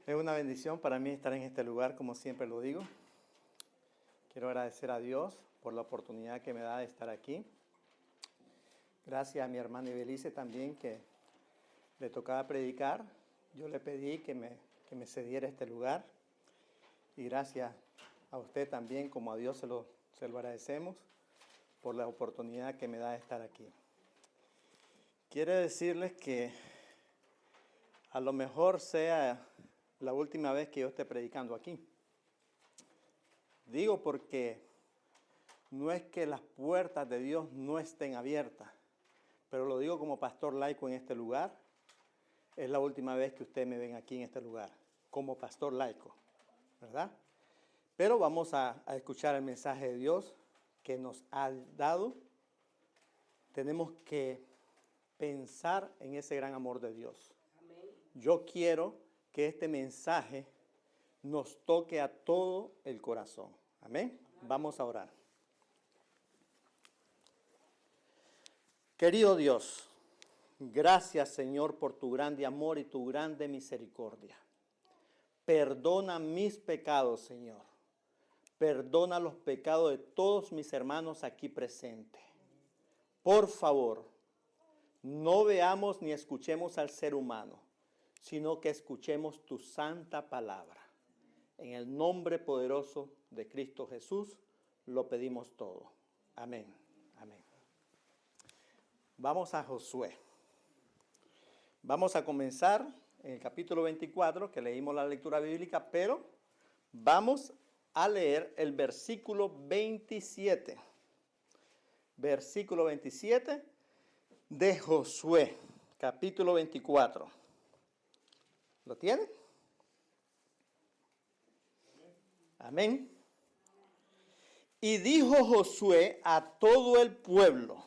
Es una bendición para mí estar en este lugar, como siempre lo digo. Quiero agradecer a Dios por la oportunidad que me da de estar aquí. Gracias a mi hermana Ibelice también, que le tocaba predicar. Yo le pedí que me cediera este lugar. Y gracias a usted también, como a Dios se lo agradecemos por la oportunidad que me da de estar aquí. Quiero decirles que a lo mejor sea la última vez que yo esté predicando aquí. Digo porque no es que las puertas de Dios no estén abiertas, pero lo digo como pastor laico en este lugar. Es la última vez que ustedes me ven aquí en este lugar, como pastor laico, ¿verdad? Pero vamos a escuchar el mensaje de Dios que nos ha dado. Tenemos que pensar en ese gran amor de Dios. Amén. Yo quiero que este mensaje nos toque a todo el corazón. Amén. Vamos a orar. Querido Dios, gracias Señor por tu grande amor y tu grande misericordia. Perdona mis pecados, Señor. Perdona los pecados de todos mis hermanos aquí presentes. Por favor, no veamos ni escuchemos al ser humano, sino que escuchemos tu santa palabra. En el nombre poderoso de Cristo Jesús lo pedimos todo. Amén. Amén. Vamos a Josué. Vamos a comenzar en el capítulo 24, que leímos la lectura bíblica, pero vamos a leer el versículo 27. Versículo 27 de Josué, capítulo 24. ¿Lo tienen? Amén. Y dijo Josué a todo el pueblo: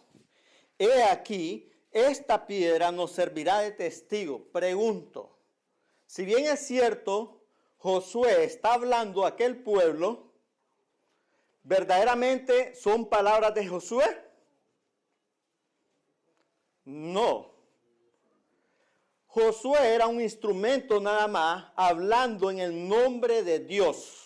he aquí, esta piedra nos servirá de testigo. Pregunto, si bien es cierto, Josué está hablando a aquel pueblo, ¿verdaderamente son palabras de Josué? No. Josué era un instrumento nada más, hablando en el nombre de Dios.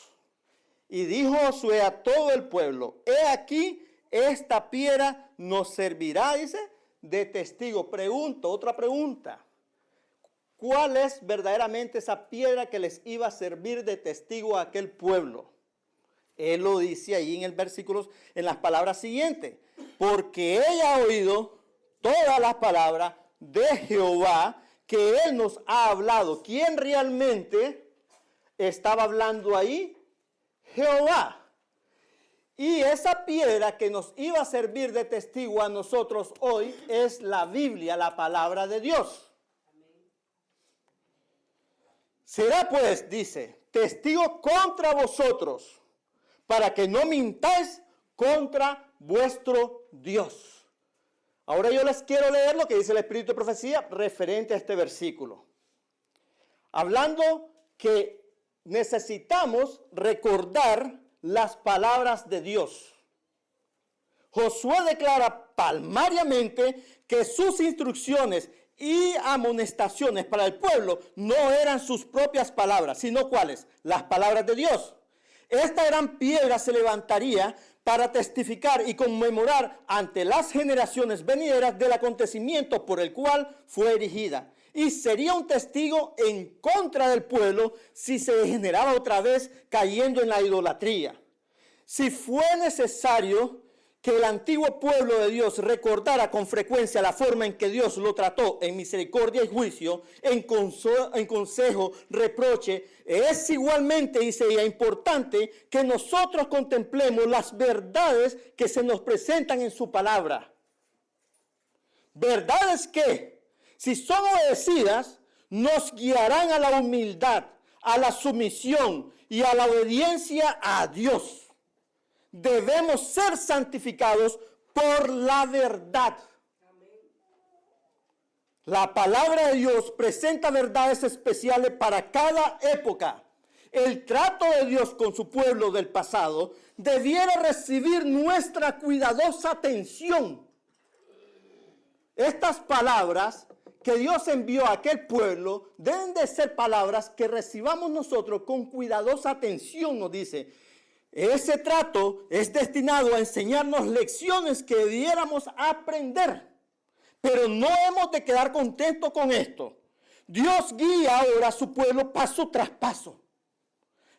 Y dijo Josué a todo el pueblo: he aquí, esta piedra nos servirá, dice, de testigo. Pregunto, otra pregunta. ¿Cuál es verdaderamente esa piedra que les iba a servir de testigo a aquel pueblo? Él lo dice ahí en el versículo, en las palabras siguientes: porque ella ha oído todas las palabras de Jehová que Él nos ha hablado. ¿Quién realmente estaba hablando ahí? Jehová. Y esa piedra que nos iba a servir de testigo a nosotros hoy es la Biblia, la palabra de Dios. Amén. Será pues, dice, testigo contra vosotros, para que no mintáis contra vuestro Dios. Ahora yo les quiero leer lo que dice el Espíritu de Profecía referente a este versículo. Hablando que necesitamos recordar las palabras de Dios. Josué declara palmariamente que sus instrucciones y amonestaciones para el pueblo no eran sus propias palabras, sino ¿cuáles? Las palabras de Dios. Esta gran piedra se levantaría para testificar y conmemorar ante las generaciones venideras del acontecimiento por el cual fue erigida. Y sería un testigo en contra del pueblo si se degeneraba otra vez cayendo en la idolatría. Si fue necesario que el antiguo pueblo de Dios recordara con frecuencia la forma en que Dios lo trató en misericordia y juicio, en consejo, reproche, es igualmente, dice ella, importante que nosotros contemplemos las verdades que se nos presentan en su palabra. Verdades que, si son obedecidas, nos guiarán a la humildad, a la sumisión y a la obediencia a Dios. Debemos ser santificados por la verdad. Amén. La palabra de Dios presenta verdades especiales para cada época. El trato de Dios con su pueblo del pasado debiera recibir nuestra cuidadosa atención. Estas palabras que Dios envió a aquel pueblo deben de ser palabras que recibamos nosotros con cuidadosa atención, nos dice. Ese trato es destinado a enseñarnos lecciones que debiéramos aprender. Pero no hemos de quedar contentos con esto. Dios guía ahora a su pueblo paso tras paso.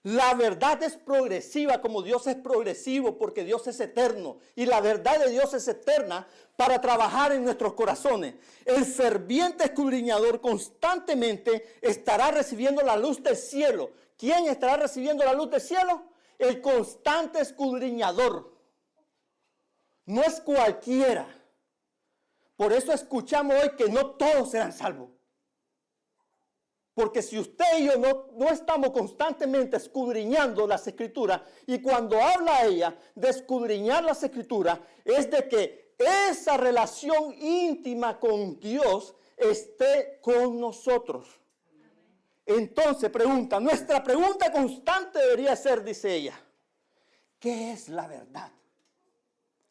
La verdad es progresiva como Dios es progresivo porque Dios es eterno. Y la verdad de Dios es eterna para trabajar en nuestros corazones. El ferviente escudriñador constantemente estará recibiendo la luz del cielo. ¿Quién estará recibiendo la luz del cielo? El constante escudriñador. No es cualquiera. Por eso escuchamos hoy que no todos serán salvos. Porque si usted y yo no estamos constantemente escudriñando las Escrituras, y cuando habla ella de escudriñar las Escrituras, es de que esa relación íntima con Dios esté con nosotros. Entonces nuestra pregunta constante debería ser, dice ella, ¿qué es la verdad?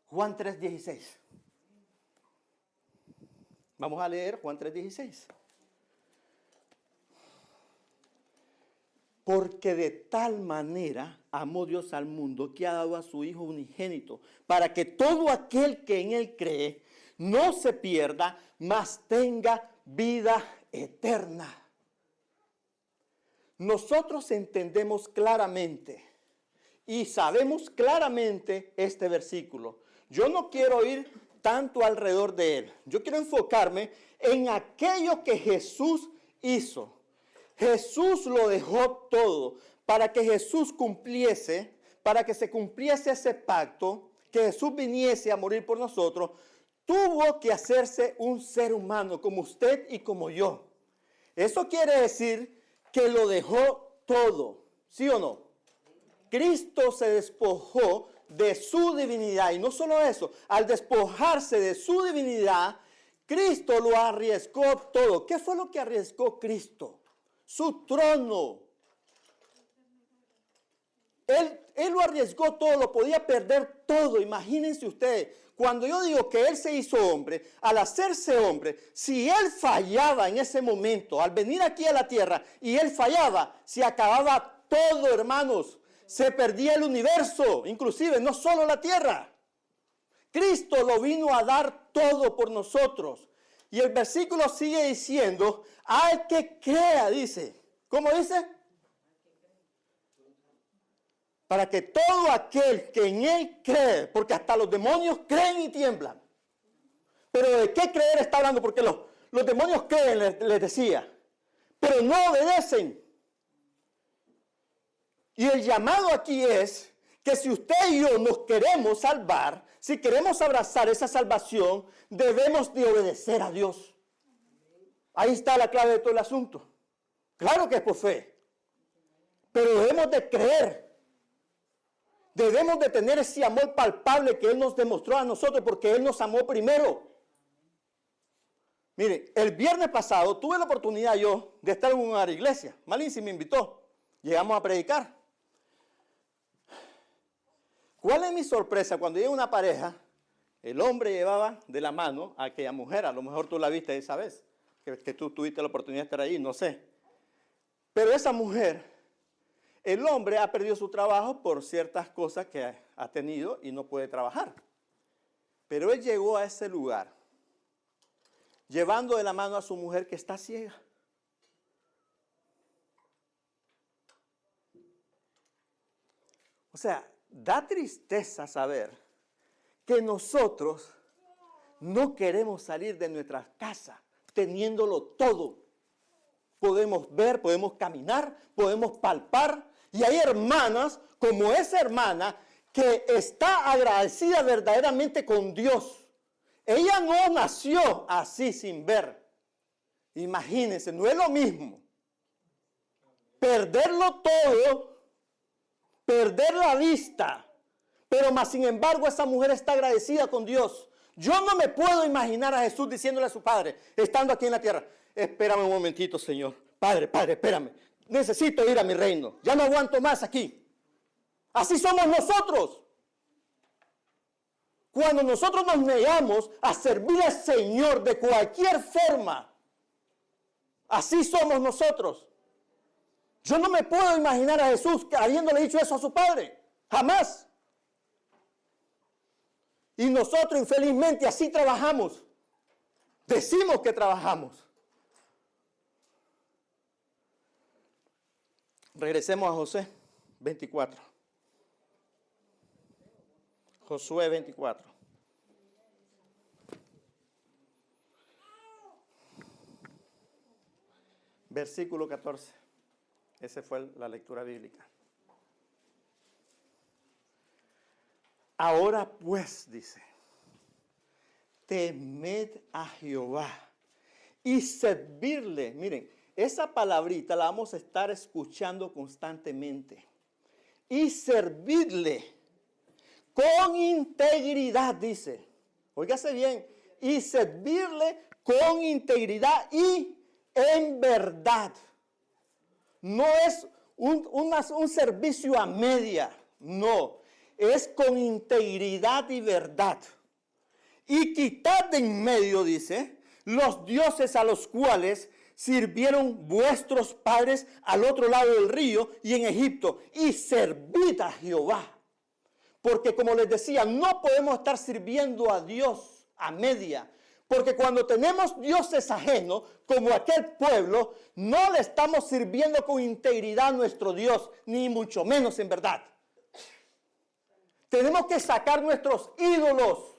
Juan 3:16. Vamos a leer Juan 3:16. Porque de tal manera amó Dios al mundo que ha dado a su Hijo unigénito, para que todo aquel que en Él cree no se pierda, mas tenga vida eterna. Nosotros entendemos claramente y sabemos claramente este versículo. Yo no quiero ir tanto alrededor de él. Yo quiero enfocarme en aquello que Jesús hizo. Jesús lo dejó todo para que Jesús cumpliese, para que se cumpliese ese pacto, que Jesús viniese a morir por nosotros. Tuvo que hacerse un ser humano como usted y como yo. Eso quiere decir que lo dejó todo, ¿sí o no? Cristo se despojó de su divinidad, y no solo eso, al despojarse de su divinidad, Cristo lo arriesgó todo. ¿Qué fue lo que arriesgó Cristo? Su trono. Él lo arriesgó todo, lo podía perder todo. Imagínense ustedes, cuando yo digo que Él se hizo hombre, al hacerse hombre, si Él fallaba en ese momento, al venir aquí a la tierra, y Él fallaba, se acababa todo, hermanos. Se perdía el universo, inclusive, no solo la tierra. Cristo lo vino a dar todo por nosotros. Y el versículo sigue diciendo, al que crea, dice. ¿Cómo dice? Para que todo aquel que en Él cree, porque hasta los demonios creen y tiemblan. Pero ¿de qué creer está hablando? Porque los demonios creen, les decía, pero no obedecen. Y el llamado aquí es que si usted y yo nos queremos salvar, si queremos abrazar esa salvación, debemos de obedecer a Dios. Ahí está la clave de todo el asunto. Claro que es por fe, pero debemos de creer. Debemos de tener ese amor palpable que Él nos demostró a nosotros porque Él nos amó primero. Mire, el viernes pasado tuve la oportunidad yo de estar en una iglesia. Malinci me invitó. Llegamos a predicar. ¿Cuál es mi sorpresa? Cuando llega una pareja, el hombre llevaba de la mano a aquella mujer. A lo mejor tú la viste esa vez, que tú tuviste la oportunidad de estar ahí, no sé. Pero esa mujer, el hombre ha perdido su trabajo por ciertas cosas que ha tenido y no puede trabajar. Pero él llegó a ese lugar, llevando de la mano a su mujer que está ciega. O sea, da tristeza saber que nosotros no queremos salir de nuestras casas teniéndolo todo. Podemos ver, podemos caminar, podemos palpar. Y hay hermanas como esa hermana que está agradecida verdaderamente con Dios. Ella no nació así sin ver. Imagínense, no es lo mismo perderlo todo, perder la vista, pero más sin embargo esa mujer está agradecida con Dios. Yo no me puedo imaginar a Jesús diciéndole a su padre, estando aquí en la tierra, espérame un momentito, Señor. Padre, espérame. Necesito ir a mi reino. Ya no aguanto más aquí. Así somos nosotros. Cuando nosotros nos negamos a servir al Señor de cualquier forma, Así somos nosotros. Yo no me puedo imaginar a Jesús habiéndole dicho eso a su padre. Jamás. Y nosotros infelizmente así trabajamos. Decimos que trabajamos. Regresemos a Josué 24. Josué 24. Versículo 14. Esa fue la lectura bíblica. Ahora pues, dice, temed a Jehová y servirle. Miren, esa palabrita la vamos a estar escuchando constantemente. Y servirle con integridad, dice. Óigase bien. Y servirle con integridad y en verdad. No es un servicio a media. No. Es con integridad y verdad. Y quitad de en medio, dice, los dioses a los cuales sirvieron vuestros padres al otro lado del río y en Egipto, y servid a Jehová. Porque como les decía, no podemos estar sirviendo a Dios a media. Porque cuando tenemos dioses ajenos, como aquel pueblo, no le estamos sirviendo con integridad a nuestro Dios, ni mucho menos en verdad. Tenemos que sacar nuestros ídolos.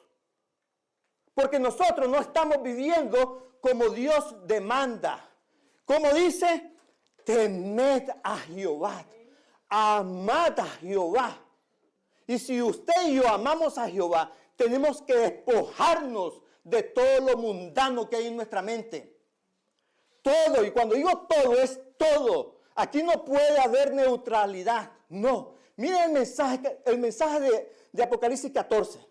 Porque nosotros no estamos viviendo como Dios demanda. Como dice, temed a Jehová, amad a Jehová. Y si usted y yo amamos a Jehová, tenemos que despojarnos de todo lo mundano que hay en nuestra mente. Todo, y cuando digo todo, es todo. Aquí no puede haber neutralidad, no. Miren el mensaje de Apocalipsis 14.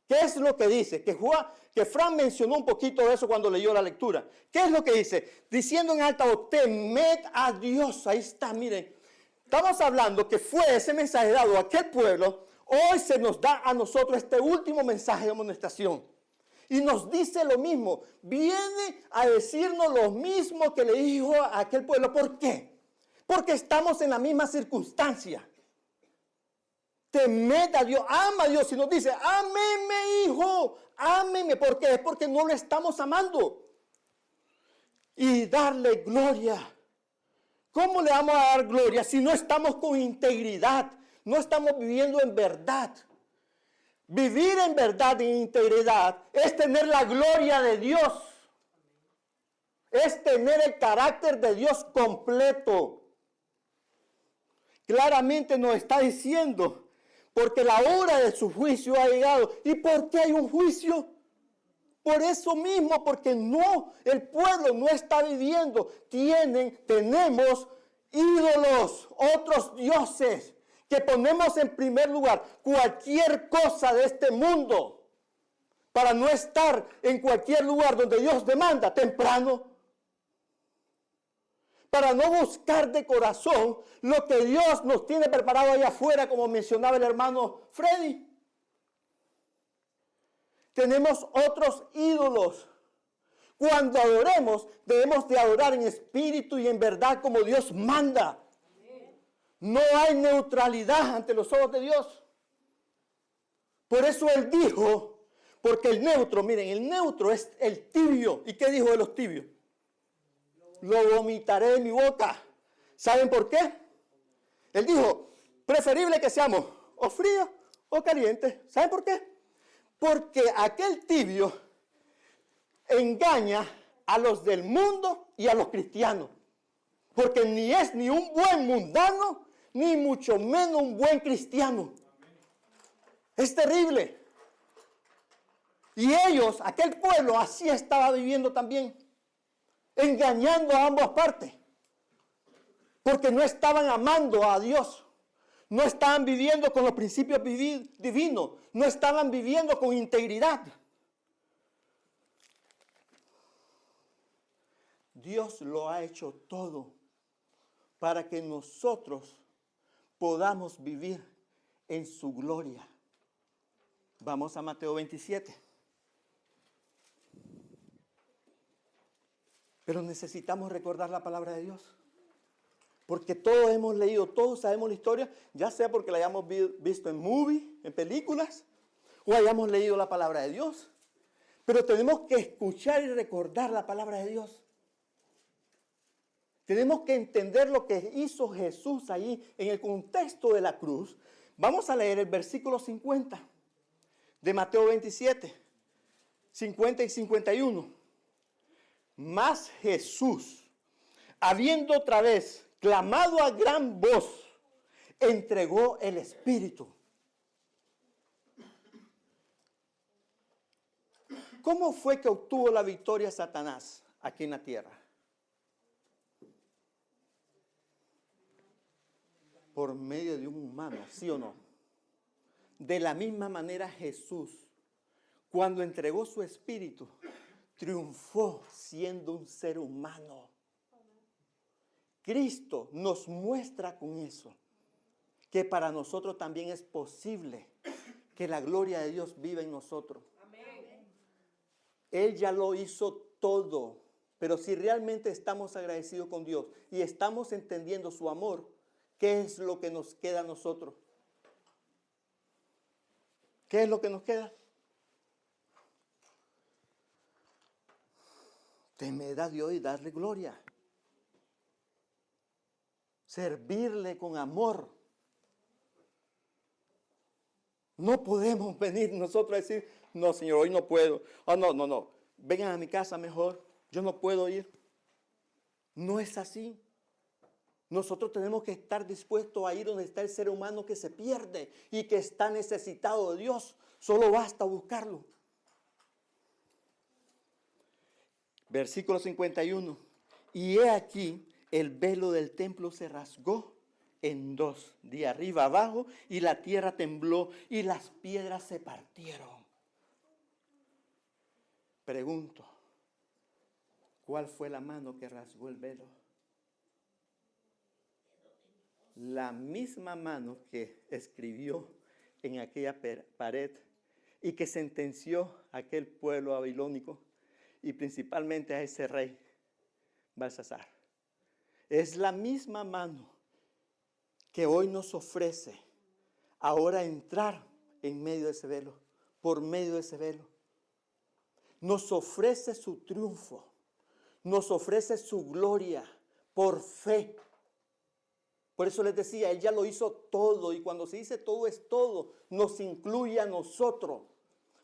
¿Qué es lo que dice? Que Fran mencionó un poquito de eso cuando leyó la lectura. ¿Qué es lo que dice? Diciendo en alta voz, temed a Dios. Ahí está, miren. Estamos hablando que fue ese mensaje dado a aquel pueblo. Hoy se nos da a nosotros este último mensaje de amonestación. Y nos dice lo mismo. Viene a decirnos lo mismo que le dijo a aquel pueblo. ¿Por qué? Porque estamos en la misma circunstancia. Temed a Dios, ama a Dios. Y nos dice, ámeme, hijo, ámeme. ¿Por qué? Es porque no le estamos amando. Y darle gloria. ¿Cómo le vamos a dar gloria si no estamos con integridad? No estamos viviendo en verdad. Vivir en verdad y en integridad es tener la gloria de Dios. Es tener el carácter de Dios completo. Claramente nos está diciendo, porque la hora de su juicio ha llegado. ¿Y por qué hay un juicio? Por eso mismo, porque no, el pueblo no está viviendo. Tenemos ídolos, otros dioses, que ponemos en primer lugar cualquier cosa de este mundo, para no estar en cualquier lugar donde Dios demanda temprano, para no buscar de corazón lo que Dios nos tiene preparado allá afuera, como mencionaba el hermano Freddy. Tenemos otros ídolos. Cuando adoremos, debemos de adorar en espíritu y en verdad como Dios manda. No hay neutralidad ante los ojos de Dios. Por eso Él dijo, porque el neutro, miren, el neutro es el tibio. ¿Y qué dijo de los tibios? Lo vomitaré de mi boca. ¿Saben por qué? Él dijo, preferible que seamos o fríos o calientes. ¿Saben por qué? Porque aquel tibio engaña a los del mundo y a los cristianos. Porque ni es ni un buen mundano, ni mucho menos un buen cristiano. Es terrible. Y ellos, aquel pueblo, así estaba viviendo también. Engañando a ambas partes. Porque no estaban amando a Dios. No estaban viviendo con los principios divinos. No estaban viviendo con integridad. Dios lo ha hecho todo para que nosotros podamos vivir en su gloria. Vamos a Mateo 27. Pero necesitamos recordar la palabra de Dios. Porque todos hemos leído, todos sabemos la historia, ya sea porque la hayamos visto en en películas, o hayamos leído la palabra de Dios. Pero tenemos que escuchar y recordar la palabra de Dios. Tenemos que entender lo que hizo Jesús ahí en el contexto de la cruz. Vamos a leer el versículo 50 de Mateo 27, 50 y 51. Mas Jesús, habiendo otra vez clamado a gran voz, entregó el Espíritu. ¿Cómo fue que obtuvo la victoria Satanás aquí en la tierra? Por medio de un humano, ¿sí o no? De la misma manera Jesús, cuando entregó su Espíritu, triunfó siendo un ser humano. Cristo nos muestra con eso que para nosotros también es posible que la gloria de Dios viva en nosotros. Amén. Él ya lo hizo todo, pero si realmente estamos agradecidos con Dios y estamos entendiendo su amor, ¿qué es lo que nos queda a nosotros? ¿Qué es lo que nos queda? Temer a Dios y darle gloria. Servirle con amor. No podemos venir nosotros a decir, no, Señor, hoy no puedo. Oh, no. Vengan a mi casa mejor. Yo no puedo ir. No es así. Nosotros tenemos que estar dispuestos a ir donde está el ser humano que se pierde y que está necesitado de Dios. Solo basta buscarlo. Versículo 51. Y he aquí, el velo del templo se rasgó en dos, de arriba abajo, y la tierra tembló y las piedras se partieron. Pregunto, ¿cuál fue la mano que rasgó el velo? La misma mano que escribió en aquella pared y que sentenció a aquel pueblo babilónico y principalmente a ese rey Belsasar. Es la misma mano que hoy nos ofrece ahora entrar en medio de ese velo, por medio de ese velo. Nos ofrece su triunfo, nos ofrece su gloria por fe. Por eso les decía, Él ya lo hizo todo, y cuando se dice todo es todo, nos incluye a nosotros,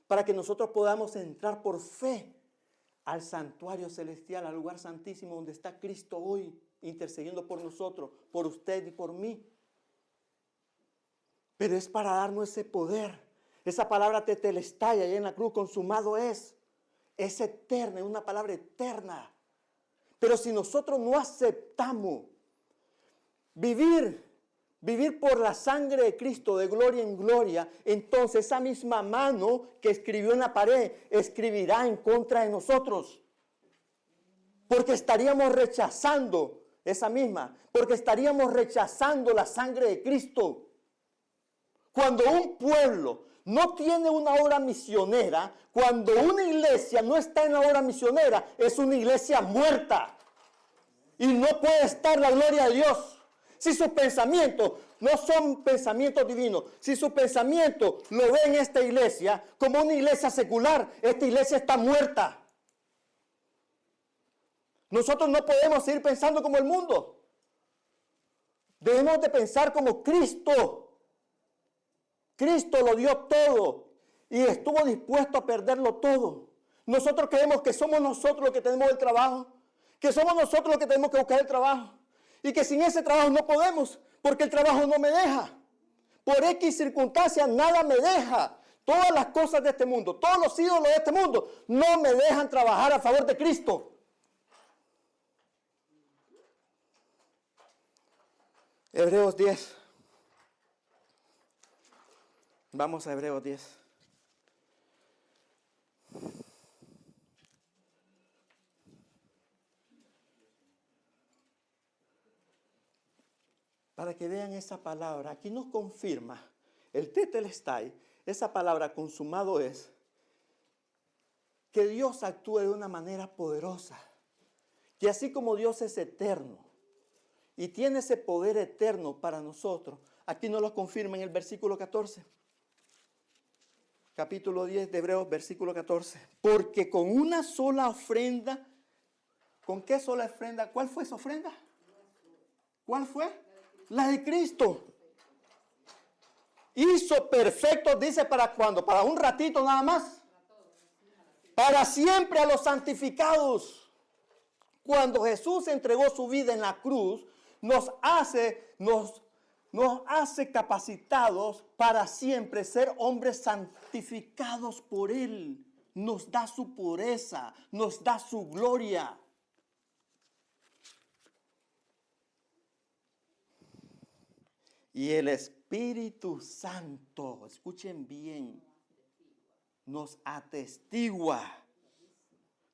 para que nosotros podamos entrar por fe al santuario celestial, al lugar santísimo donde está Cristo hoy, intercediendo por nosotros, por usted y por mí. Pero es para darnos ese poder. Esa palabra tetelestai allá en la cruz, consumado es eterna, es una palabra eterna. Pero si nosotros no aceptamos vivir por la sangre de Cristo de gloria en gloria, entonces esa misma mano que escribió en la pared escribirá en contra de nosotros. Porque estaríamos rechazando porque estaríamos rechazando la sangre de Cristo. Cuando un pueblo no tiene una obra misionera, cuando una iglesia no está en la obra misionera, es una iglesia muerta. Y no puede estar la gloria de Dios. Si sus pensamientos no son pensamientos divinos, si su pensamiento lo ve en esta iglesia como una iglesia secular, esta iglesia está muerta. Nosotros no podemos seguir pensando como el mundo. Debemos de pensar como Cristo. Cristo lo dio todo y estuvo dispuesto a perderlo todo. Nosotros creemos que somos nosotros los que tenemos el trabajo, que somos nosotros los que tenemos que buscar el trabajo y que sin ese trabajo no podemos porque el trabajo no me deja. Por X circunstancias nada me deja. Todas las cosas de este mundo, todos los ídolos de este mundo no me dejan trabajar a favor de Cristo. Hebreos 10. Vamos a Hebreos 10. Para que vean esa palabra, aquí nos confirma el tetelestai, esa palabra consumado es que Dios actúe de una manera poderosa, que así como Dios es eterno y tiene ese poder eterno para nosotros, aquí nos lo confirma en el versículo 14. Capítulo 10 de Hebreos, versículo 14. Porque con una sola ofrenda, ¿con qué sola ofrenda? ¿Cuál fue esa ofrenda? ¿Cuál fue? La de Cristo. Hizo perfecto, dice, ¿para cuándo? ¿Para un ratito nada más? Para siempre a los santificados. Cuando Jesús entregó su vida en la cruz, nos hace capacitados para siempre ser hombres santificados por Él. Nos da su pureza, nos da su gloria. Y el Espíritu Santo, escuchen bien, nos atestigua,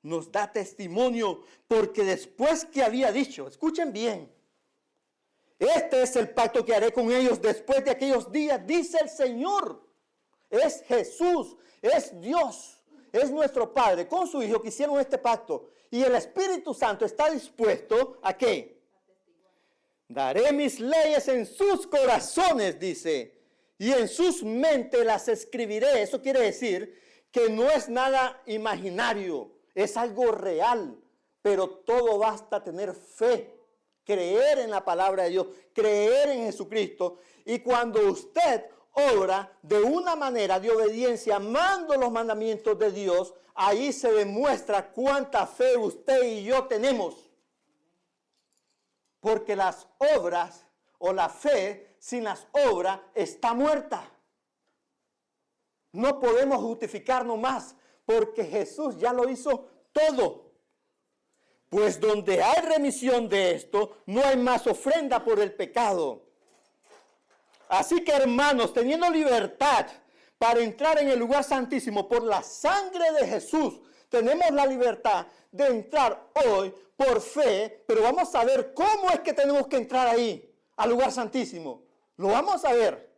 nos da testimonio, porque después que había dicho, escuchen bien, este es el pacto que haré con ellos después de aquellos días, dice el Señor. Es Jesús, es Dios, es nuestro Padre con su Hijo que hicieron este pacto. Y el Espíritu Santo está dispuesto ¿a qué? Daré mis leyes en sus corazones, dice, y en sus mentes las escribiré. Eso quiere decir que no es nada imaginario, es algo real, pero todo basta tener fe. Creer en la palabra de Dios, creer en Jesucristo. Y cuando usted obra de una manera de obediencia, amando los mandamientos de Dios, ahí se demuestra cuánta fe usted y yo tenemos. Porque las obras o la fe sin las obras está muerta. No podemos justificarnos más porque Jesús ya lo hizo todo. Pues donde hay remisión de esto, no hay más ofrenda por el pecado. Así que, hermanos, teniendo libertad para entrar en el lugar santísimo por la sangre de Jesús, tenemos la libertad de entrar hoy por fe, pero vamos a ver cómo es que tenemos que entrar ahí, al lugar santísimo. Lo vamos a ver.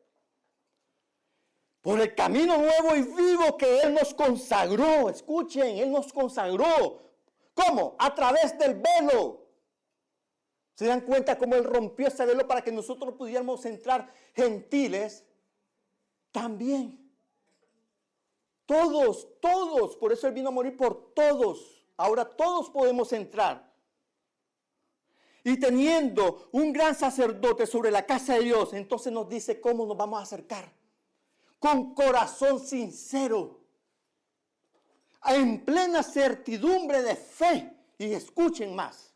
Por el camino nuevo y vivo que Él nos consagró. Escuchen, Él nos consagró. ¿Cómo? A través del velo. ¿Se dan cuenta cómo Él rompió ese velo para que nosotros pudiéramos entrar gentiles? También. Todos. Por eso Él vino a morir por todos. Ahora todos podemos entrar. Y teniendo un gran sacerdote sobre la casa de Dios, entonces nos dice cómo nos vamos a acercar. Con corazón sincero. En plena certidumbre de fe, y escuchen más,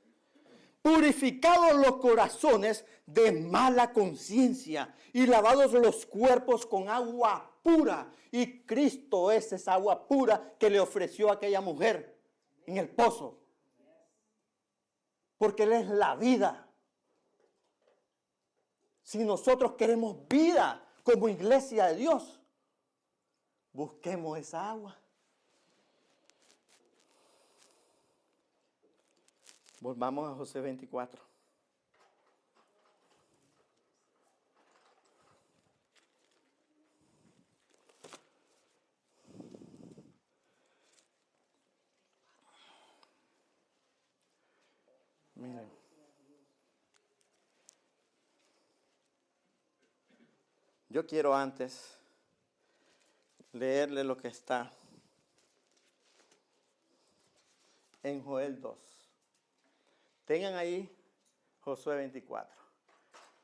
purificados los corazones de mala conciencia y lavados los cuerpos con agua pura, y Cristo es esa agua pura que le ofreció a aquella mujer en el pozo, porque Él es la vida. Si nosotros queremos vida como iglesia de Dios, busquemos esa agua. Volvamos a Josué 24. Miren. Yo quiero antes leerle lo que está en Joel 2. Tengan ahí Josué 24.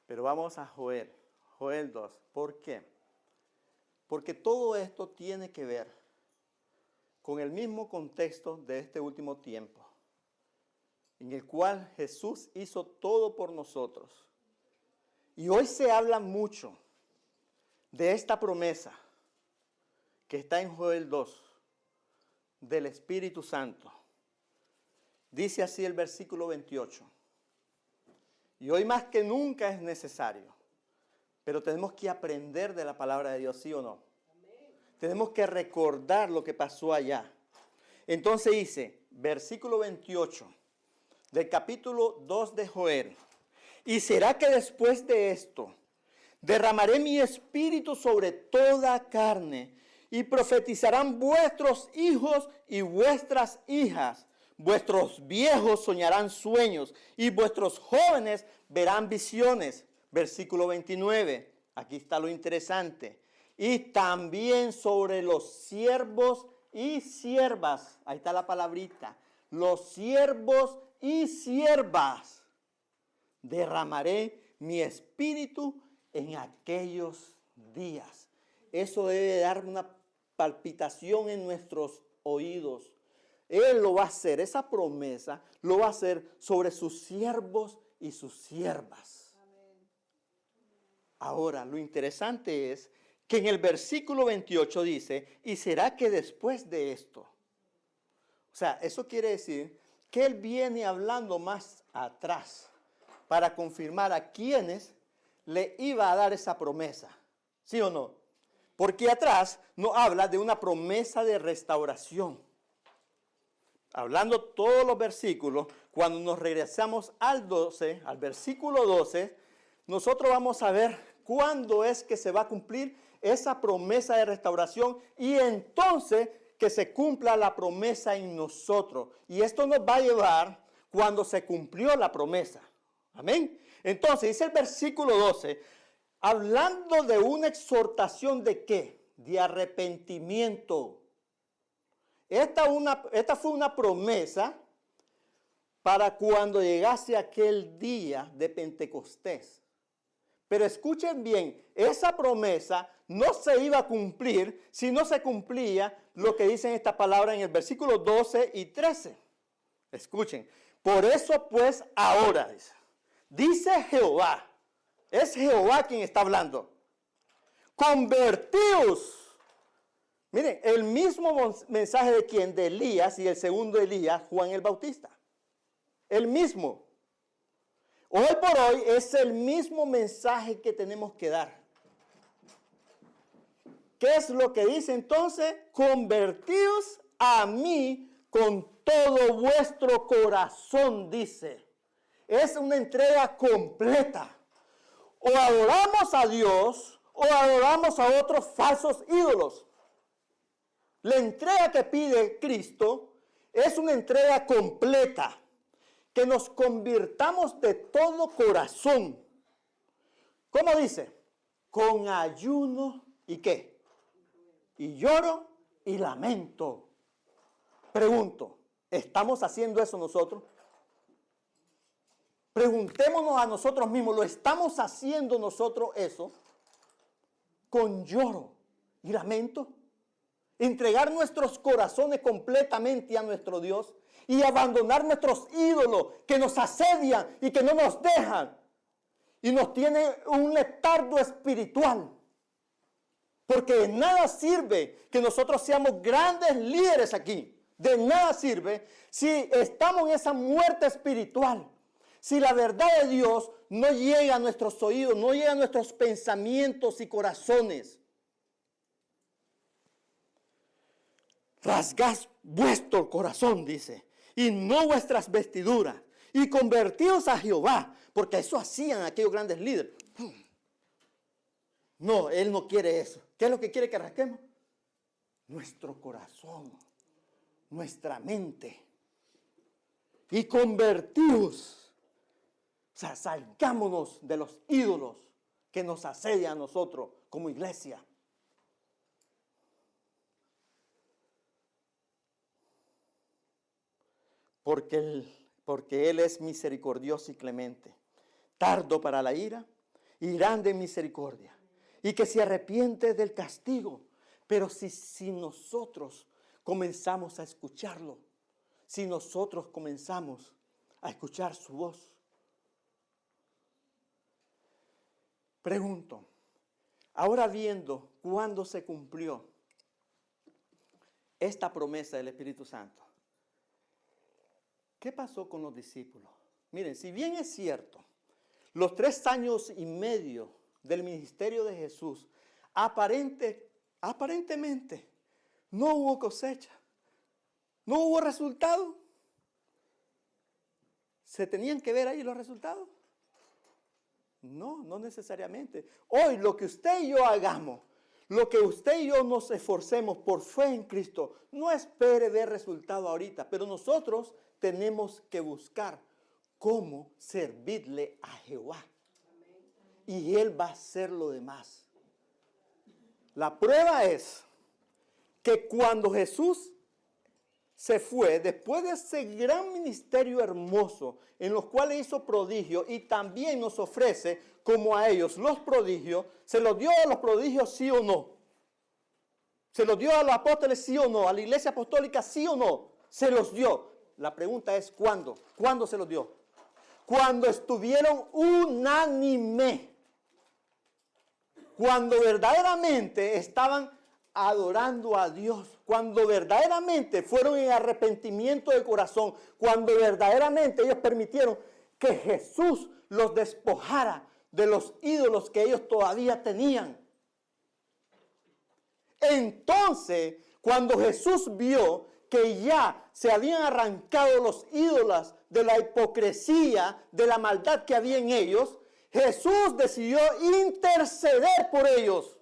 Pero vamos a Joel 2. ¿Por qué? Porque todo esto tiene que ver con el mismo contexto de este último tiempo, en el cual Jesús hizo todo por nosotros. Y hoy se habla mucho de esta promesa que está en Joel 2, del Espíritu Santo. Dice así el versículo 28. Y hoy más que nunca es necesario. Pero tenemos que aprender de la palabra de Dios, ¿sí o no? Amén. Tenemos que recordar lo que pasó allá. Entonces dice, versículo 28 del capítulo 2 de Joel. Y será que después de esto derramaré mi espíritu sobre toda carne y profetizarán vuestros hijos y vuestras hijas. vuestros viejos soñarán sueños y vuestros jóvenes verán visiones. Versículo 29, aquí está lo interesante. Y también sobre los siervos y siervas, ahí está la palabrita, los siervos y siervas, derramaré mi espíritu en aquellos días. Eso debe dar una palpitación en nuestros oídos. Él lo va a hacer, esa promesa lo va a hacer sobre sus siervos y sus siervas. Ahora, lo interesante es que en el versículo 28 dice, y será que después de esto, o sea, eso quiere decir que él viene hablando más atrás para confirmar a quienes le iba a dar esa promesa, ¿sí o no? Porque atrás no habla de una promesa de restauración. Hablando todos los versículos, cuando nos regresamos al 12, al versículo 12, nosotros vamos a ver cuándo es que se va a cumplir esa promesa de restauración y entonces que se cumpla la promesa en nosotros. Y esto nos va a llevar cuando se cumplió la promesa. Amén. Entonces dice el versículo 12, hablando de una exhortación de ¿qué? De arrepentimiento. Esta fue una promesa para cuando llegase aquel día de Pentecostés. Pero escuchen bien, esa promesa no se iba a cumplir si no se cumplía lo que dice esta palabra en el versículo 12 y 13. Escuchen, por eso pues ahora, dice Jehová, es Jehová quien está hablando, convertíos. Miren, el mismo mensaje de quién, de Elías y el segundo Elías, Juan el Bautista. El mismo. Hoy por hoy es el mismo mensaje que tenemos que dar. ¿Qué es lo que dice entonces? Convertíos a mí con todo vuestro corazón, dice. Es una entrega completa. O adoramos a Dios o adoramos a otros falsos ídolos. La entrega que pide Cristo es una entrega completa. Que nos convirtamos de todo corazón. ¿Cómo dice? Con ayuno y ¿qué? Y lloro y lamento. Pregunto, ¿estamos haciendo eso nosotros? Preguntémonos a nosotros mismos, ¿lo estamos haciendo nosotros eso? Con lloro y lamento. Entregar nuestros corazones completamente a nuestro Dios y abandonar nuestros ídolos que nos asedian y que no nos dejan y nos tienen un letargo espiritual. Porque de nada sirve que nosotros seamos grandes líderes aquí. De nada sirve si estamos en esa muerte espiritual. Si la verdad de Dios no llega a nuestros oídos, no llega a nuestros pensamientos y corazones. Rasgad vuestro corazón, dice, y no vuestras vestiduras, y convertíos a Jehová, porque eso hacían aquellos grandes líderes. No, Él no quiere eso. ¿Qué es lo que quiere que rasquemos? Nuestro corazón, nuestra mente. Y convertíos. O sea, salgámonos de los ídolos que nos asedian a nosotros como iglesia. Porque Él es misericordioso y clemente, tardo para la ira y grande en misericordia, y que se arrepiente del castigo. Pero si nosotros comenzamos a escucharlo, si nosotros comenzamos a escuchar su voz. Pregunto, ahora viendo cuándo se cumplió esta promesa del Espíritu Santo, ¿qué pasó con los discípulos? Miren, si bien es cierto, los 3 años y medio del ministerio de Jesús, aparentemente no hubo cosecha, no hubo resultado. ¿Se tenían que ver ahí los resultados? No, no necesariamente. Hoy lo que usted y yo hagamos, lo que usted y yo nos esforcemos por fe en Cristo, no espere ver resultado ahorita, pero nosotros tenemos que buscar cómo servirle a Jehová. Y Él va a hacer lo demás. La prueba es que cuando Jesús se fue, después de ese gran ministerio hermoso, en los cuales hizo prodigios y también nos ofrece, como a ellos, los prodigios, ¿se los dio a los prodigios sí o no? ¿Se los dio a los apóstoles sí o no? ¿A la iglesia apostólica sí o no? Se los dio. La pregunta es ¿cuándo? ¿Cuándo se los dio? Cuando estuvieron unánime. Cuando verdaderamente estaban adorando a Dios, cuando verdaderamente fueron en arrepentimiento de corazón, cuando verdaderamente ellos permitieron que Jesús los despojara de los ídolos que ellos todavía tenían. Entonces, cuando Jesús vio que ya se habían arrancado los ídolos de la hipocresía, de la maldad que había en ellos, Jesús decidió interceder por ellos.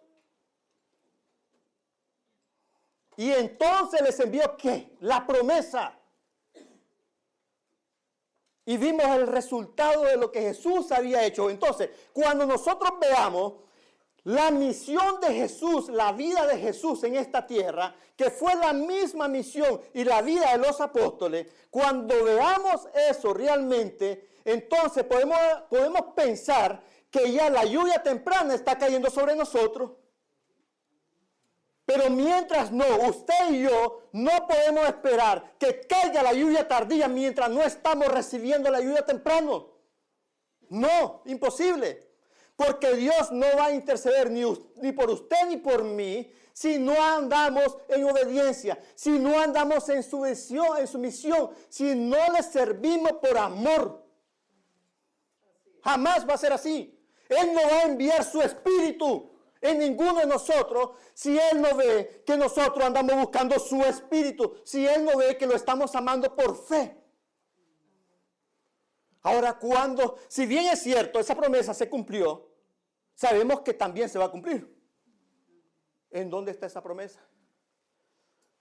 Y entonces les envió ¿qué? La promesa. Y vimos el resultado de lo que Jesús había hecho. Entonces, cuando nosotros veamos la misión de Jesús, la vida de Jesús en esta tierra, que fue la misma misión y la vida de los apóstoles, cuando veamos eso realmente, entonces podemos pensar que ya la lluvia temprana está cayendo sobre nosotros. Pero mientras no, usted y yo no podemos esperar que caiga la lluvia tardía mientras no estamos recibiendo la lluvia temprano. No, imposible. Porque Dios no va a interceder ni por usted ni por mí si no andamos en obediencia, si no andamos en su misión, si no le servimos por amor. Jamás va a ser así. Él no va a enviar su espíritu en ninguno de nosotros si Él no ve que nosotros andamos buscando su espíritu, si Él no ve que lo estamos amando por fe. Ahora, si bien es cierto, esa promesa se cumplió, sabemos que también se va a cumplir. ¿En dónde está esa promesa?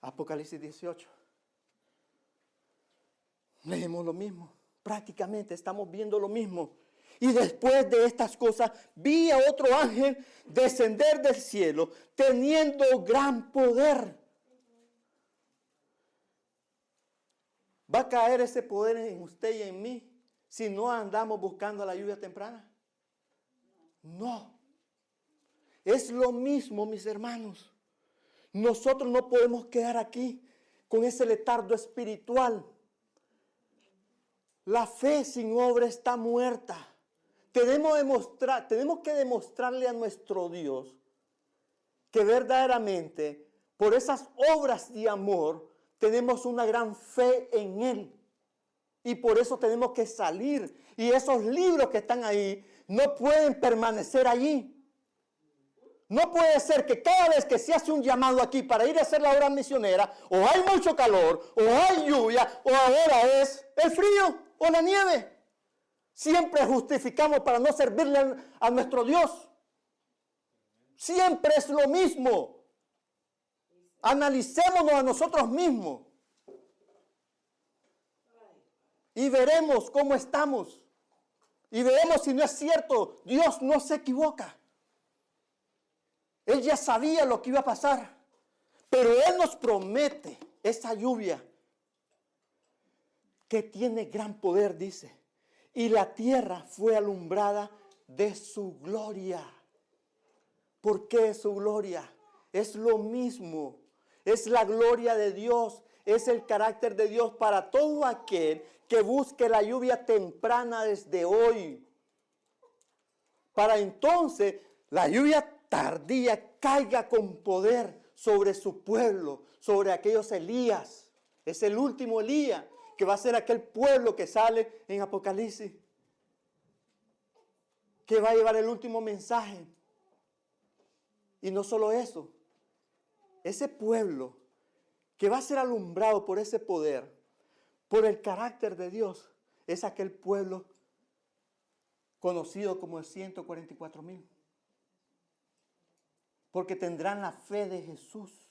Apocalipsis 18. Leemos lo mismo, prácticamente estamos viendo lo mismo. Y después de estas cosas, vi a otro ángel descender del cielo, teniendo gran poder. ¿Va a caer ese poder en usted y en mí si no andamos buscando la lluvia temprana? No. Es lo mismo, mis hermanos. Nosotros no podemos quedar aquí con ese letargo espiritual. La fe sin obra está muerta. Tenemos que demostrarle a nuestro Dios que verdaderamente por esas obras de amor tenemos una gran fe en Él. Y por eso tenemos que salir. Y esos libros que están ahí no pueden permanecer allí. No puede ser que cada vez que se hace un llamado aquí para ir a hacer la obra misionera, o hay mucho calor, o hay lluvia, o ahora es el frío o la nieve. Siempre justificamos para no servirle a nuestro Dios. Siempre es lo mismo. Analicémonos a nosotros mismos. Y veremos cómo estamos. Y veremos si no es cierto. Dios no se equivoca. Él ya sabía lo que iba a pasar. Pero Él nos promete esa lluvia que tiene gran poder, dice. Y la tierra fue alumbrada de su gloria. ¿Por qué su gloria? Es lo mismo. Es la gloria de Dios. Es el carácter de Dios para todo aquel que busque la lluvia temprana desde hoy. Para entonces la lluvia tardía caiga con poder sobre su pueblo, sobre aquellos Elías. Es el último Elías que va a ser aquel pueblo que sale en Apocalipsis, que va a llevar el último mensaje. Y no solo eso, ese pueblo que va a ser alumbrado por ese poder, por el carácter de Dios, es aquel pueblo conocido como el 144,000. Porque tendrán la fe de Jesús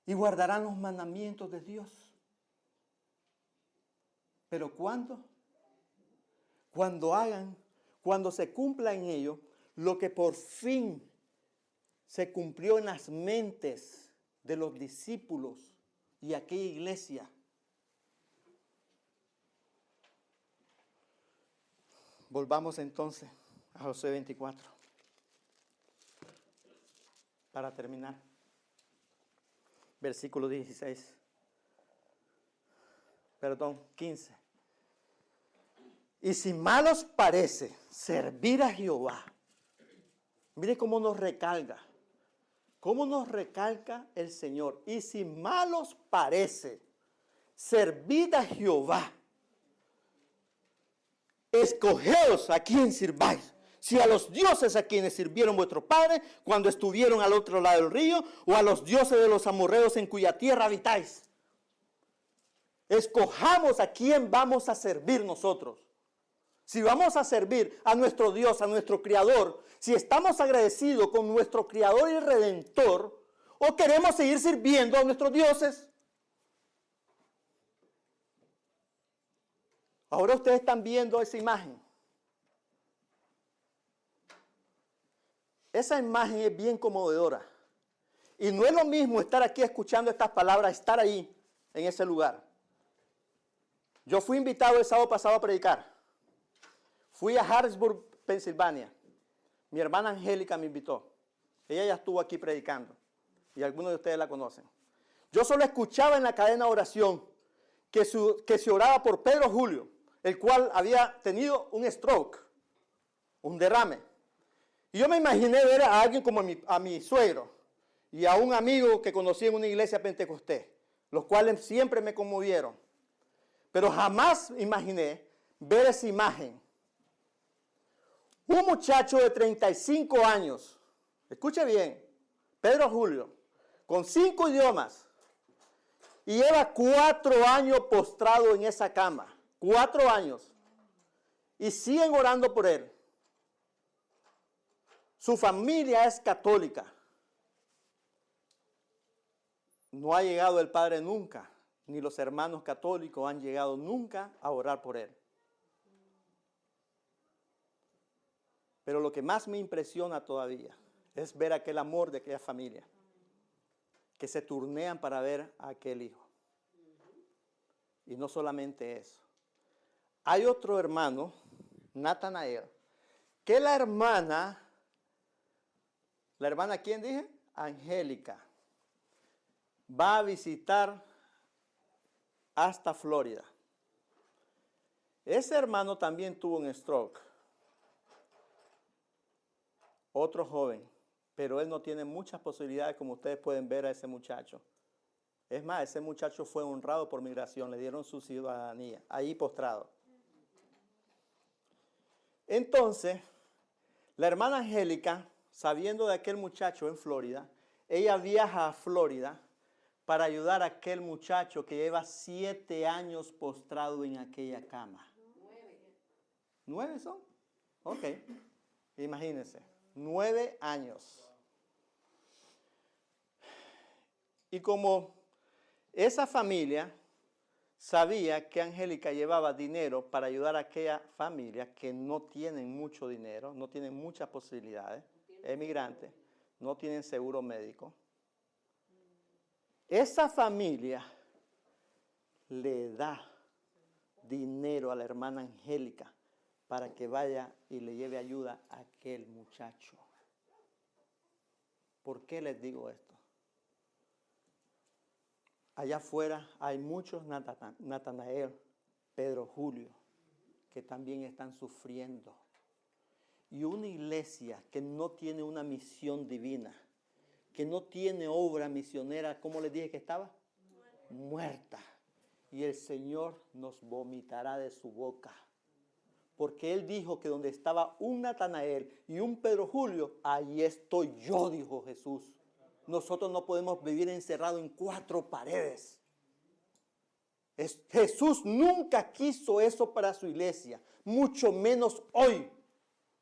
y guardarán los mandamientos de Dios. Pero ¿cuándo? Cuando se cumpla en ello lo que por fin se cumplió en las mentes de los discípulos y aquella iglesia. Volvamos entonces a Josué 24 para terminar. Versículo 15. Y si mal os parece servir a Jehová, mire cómo nos recalca el Señor. Y si mal os parece servir a Jehová, escogeos a quien sirváis. Si a los dioses a quienes sirvieron vuestros padres cuando estuvieron al otro lado del río, o a los dioses de los amorreos en cuya tierra habitáis. Escojamos a quién vamos a servir nosotros. Si vamos a servir a nuestro Dios, a nuestro Creador, si estamos agradecidos con nuestro Creador y Redentor, o queremos seguir sirviendo a nuestros dioses. Ahora ustedes están viendo esa imagen. Esa imagen es bien conmovedora. Y no es lo mismo estar aquí escuchando estas palabras, estar ahí, en ese lugar. Yo fui invitado el sábado pasado a predicar. Fui a Harrisburg, Pensilvania. Mi hermana Angélica me invitó. Ella ya estuvo aquí predicando. Y algunos de ustedes la conocen. Yo solo escuchaba en la cadena de oración que se oraba por Pedro Julio, el cual había tenido un stroke, un derrame. Y yo me imaginé ver a alguien como a mi suegro y a un amigo que conocí en una iglesia pentecostés, los cuales siempre me conmovieron. Pero jamás imaginé ver esa imagen. Un muchacho de 35 años, escuche bien, Pedro Julio, con 5 idiomas, y lleva 4 años postrado en esa cama, 4 años, y siguen orando por él. Su familia es católica. No ha llegado el padre nunca, ni los hermanos católicos han llegado nunca a orar por él. Pero lo que más me impresiona todavía es ver aquel amor de aquella familia, que se turnean para ver a aquel hijo. Y no solamente eso. Hay otro hermano, Natanael, que la hermana, ¿quién dije? Angélica, va a visitar hasta Florida. Ese hermano también tuvo un stroke. Otro joven, pero él no tiene muchas posibilidades como ustedes pueden ver a ese muchacho. Es más, ese muchacho fue honrado por migración, le dieron su ciudadanía, ahí postrado. Entonces, la hermana Angélica, sabiendo de aquel muchacho en Florida, ella viaja a Florida para ayudar a aquel muchacho que lleva 7 años postrado en aquella cama. 9 son? Ok, imagínense. 9 años. Y como esa familia sabía que Angélica llevaba dinero para ayudar a aquella familia que no tienen mucho dinero, no tienen muchas posibilidades, emigrantes, no tienen seguro médico, esa familia le da dinero a la hermana Angélica para que vaya y le lleve ayuda a aquel muchacho. ¿Por qué les digo esto? Allá afuera hay muchos Natanael, Pedro Julio, que también están sufriendo. Y una iglesia que no tiene una misión divina, que no tiene obra misionera, ¿cómo les dije que estaba? Muerta. Y el Señor nos vomitará de su boca. Porque Él dijo que donde estaba un Natanael y un Pedro Julio, ahí estoy yo, dijo Jesús. Nosotros no podemos vivir encerrados en 4 paredes. Jesús nunca quiso eso para su iglesia, mucho menos hoy,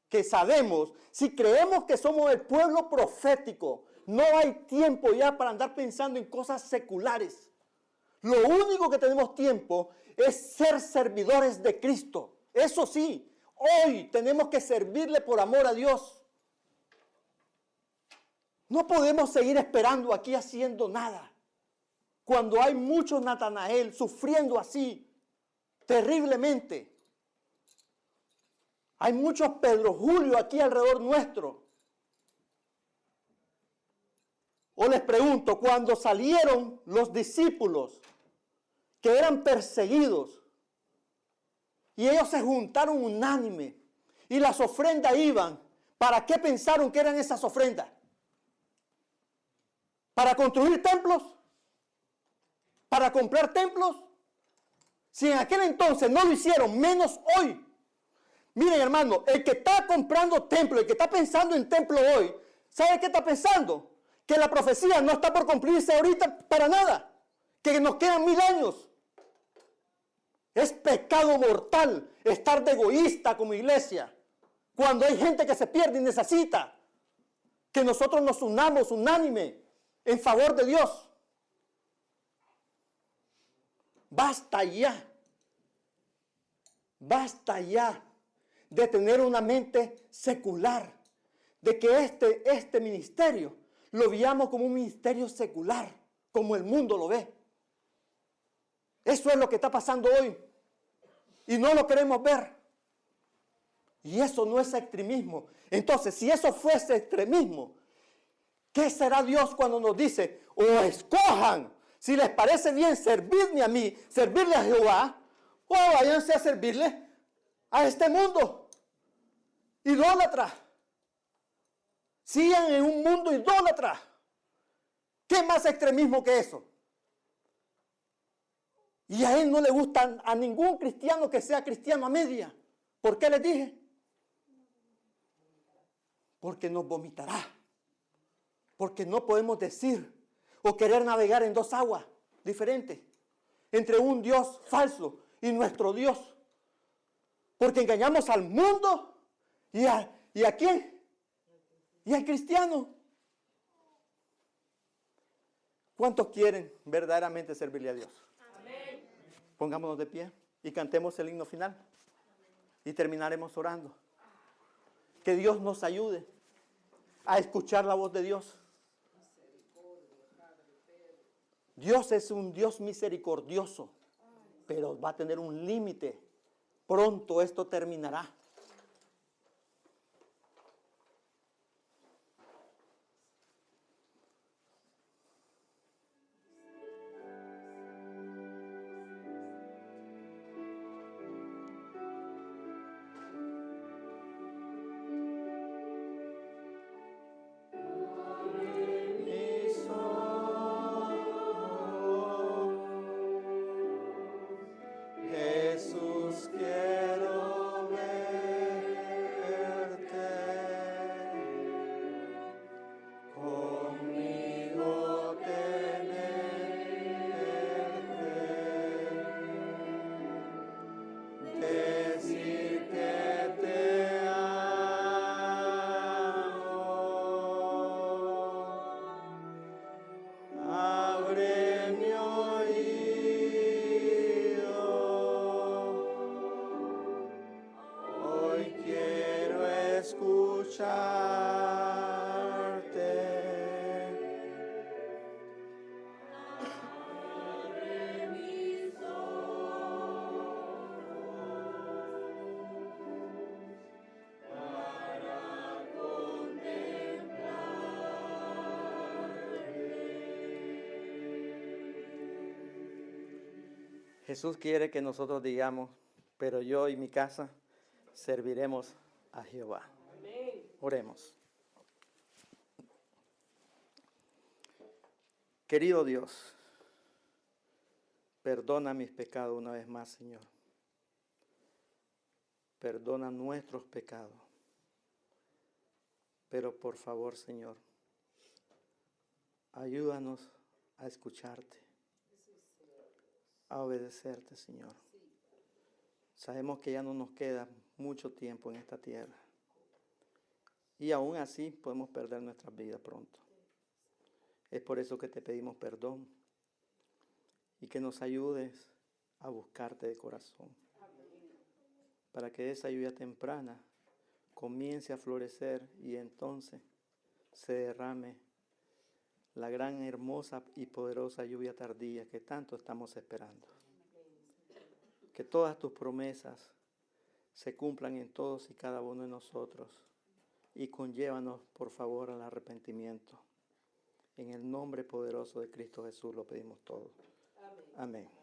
que sabemos, si creemos que somos el pueblo profético, no hay tiempo ya para andar pensando en cosas seculares. Lo único que tenemos tiempo es ser servidores de Cristo. Eso sí, hoy tenemos que servirle por amor a Dios. No podemos seguir esperando aquí haciendo nada. Cuando hay muchos Natanael sufriendo así, terriblemente. Hay muchos Pedro Julio aquí alrededor nuestro. O les pregunto, cuando salieron los discípulos que eran perseguidos y ellos se juntaron unánime y las ofrendas iban, ¿para qué pensaron que eran esas ofrendas? ¿Para construir templos? ¿Para comprar templos? Si en aquel entonces no lo hicieron, menos hoy. Miren, hermano, el que está comprando templo, el que está pensando en templo hoy, ¿sabe qué está pensando? Que la profecía no está por cumplirse ahorita para nada, que nos quedan 1000 años. Es pecado mortal estar de egoísta como iglesia, cuando hay gente que se pierde y necesita que nosotros nos unamos unánime en favor de Dios. Basta ya de tener una mente secular, de que este ministerio lo veamos como un ministerio secular, como el mundo lo ve. Eso es lo que está pasando hoy y no lo queremos ver. Y eso no es extremismo. Entonces, si eso fuese extremismo, ¿qué será Dios cuando nos dice, o escojan, si les parece bien servirme a mí, servirle a Jehová, o váyanse a servirle a este mundo idólatra? Sigan en un mundo idólatra. ¿Qué más extremismo que eso? Y a él no le gusta a ningún cristiano que sea cristiano a media. ¿Por qué les dije? Porque nos vomitará. Porque no podemos decir o querer navegar en dos aguas diferentes. Entre un Dios falso y nuestro Dios. Porque engañamos al mundo y a quién. Y al cristiano. ¿Cuántos quieren verdaderamente servirle a Dios? Amén. Pongámonos de pie y cantemos el himno final. Y terminaremos orando. Que Dios nos ayude a escuchar la voz de Dios. Dios es un Dios misericordioso, pero va a tener un límite. Pronto esto terminará. Jesús, quiero verte, conmigo tenerte, decir que te amo, abre mi oído. Hoy quiero escucharte. Abre mis ojos para contemplarte. Jesús quiere que nosotros digamos, pero yo y mi casa serviremos a Jehová. Amén. Oremos. Querido Dios, perdona mis pecados una vez más, Señor. Perdona nuestros pecados. Pero por favor, Señor, ayúdanos a escucharte, a obedecerte, Señor. Sabemos que ya no nos queda mucho tiempo en esta tierra. Y aún así podemos perder nuestras vidas pronto. Es por eso que te pedimos perdón y que nos ayudes a buscarte de corazón. Para que esa lluvia temprana comience a florecer y entonces se derrame la gran, hermosa y poderosa lluvia tardía que tanto estamos esperando. Que todas tus promesas se cumplan en todos y cada uno de nosotros y conllévanos, por favor, al arrepentimiento. En el nombre poderoso de Cristo Jesús lo pedimos todo. Amén.